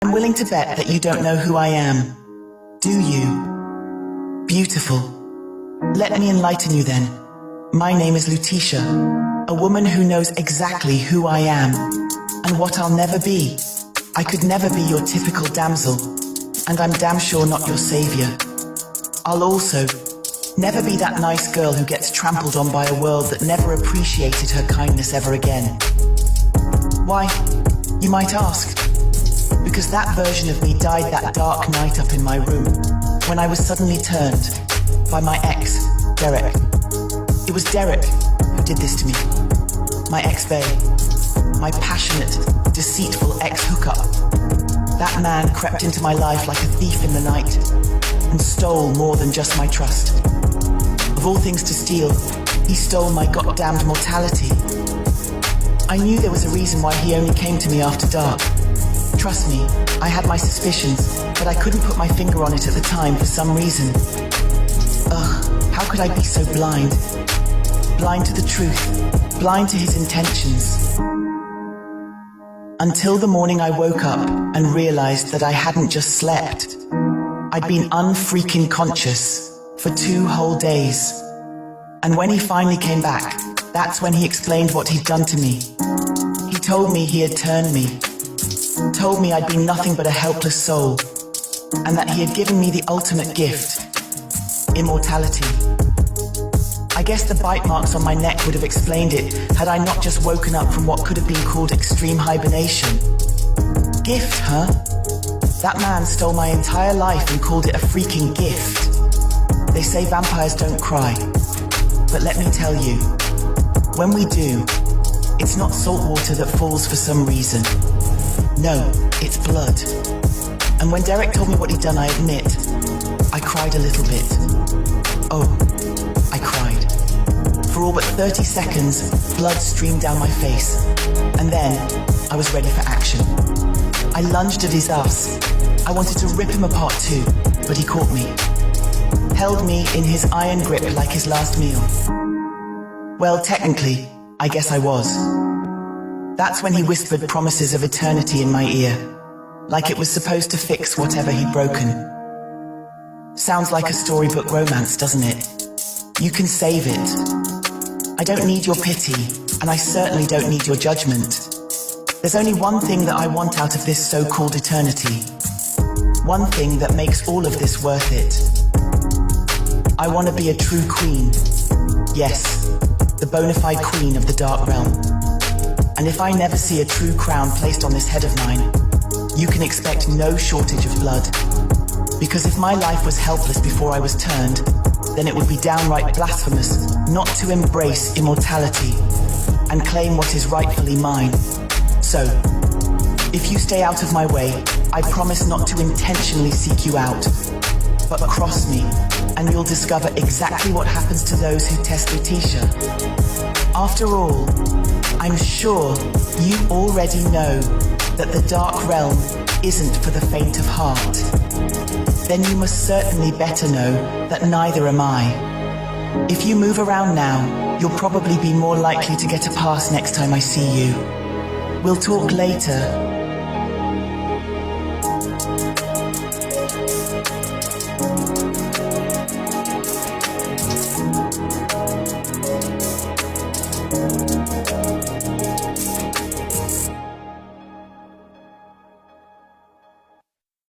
I'm willing to bet that you don't know who I am. Do you? Beautiful. Let me enlighten you then. My name is Lutisha, a woman who knows exactly who I am and what I'll never be. I could never be your typical damsel, and I'm damn sure not your savior. I'll also never be that nice girl who gets trampled on by a world that never appreciated her kindness ever again. Why, you might ask? Because that version of me died that dark night up in my room, when I was suddenly turned by my ex, Derek. It was Derek who did this to me. My ex-bae. My passionate, deceitful ex-hookup. That man crept into my life like a thief in the night and stole more than just my trust. Of all things to steal, he stole my goddamned mortality. I knew there was a reason why he only came to me after dark. Trust me, I had my suspicions, but I couldn't put my finger on it at the time for some reason. Ugh, how could I be so blind? Blind to the truth, blind to his intentions. Until the morning I woke up and realized that I hadn't just slept. I'd been unfreaking conscious for 2 whole days. And when he finally came back, that's when he explained what he'd done to me. He told me he had turned me, told me I'd been nothing but a helpless soul, and that he had given me the ultimate gift, immortality. I guess the bite marks on my neck would have explained it had I not just woken up from what could have been called extreme hibernation. Gift, huh? That man stole my entire life and called it a freaking gift. They say vampires don't cry, but let me tell you, when we do, it's not salt water that falls for some reason. No, it's blood. And when Derek told me what he'd done, I admit, I cried a little bit. Oh, I cried. For all but 30 seconds, blood streamed down my face. And then, I was ready for action. I lunged at his ass. I wanted to rip him apart too, but he caught me. Held me in his iron grip like his last meal. Well, technically, I guess I was. That's when he whispered promises of eternity in my ear, like it was supposed to fix whatever he'd broken. Sounds like a storybook romance, doesn't it? You can save it. I don't need your pity, and I certainly don't need your judgment. There's only one thing that I want out of this so-called eternity. One thing that makes all of this worth it. I want to be a true queen. Yes, the bona fide queen of the Dark Realm. And if I never see a true crown placed on this head of mine, you can expect no shortage of blood. Because if my life was helpless before I was turned, then it would be downright blasphemous not to embrace immortality and claim what is rightfully mine. So, if you stay out of my way, I promise not to intentionally seek you out, but cross me, and you'll discover exactly what happens to those who test Lutisha. After all, I'm sure you already know that the Dark Realm isn't for the faint of heart. Then you must certainly better know that neither am I. If you move around now, you'll probably be more likely to get a pass next time I see you. We'll talk later,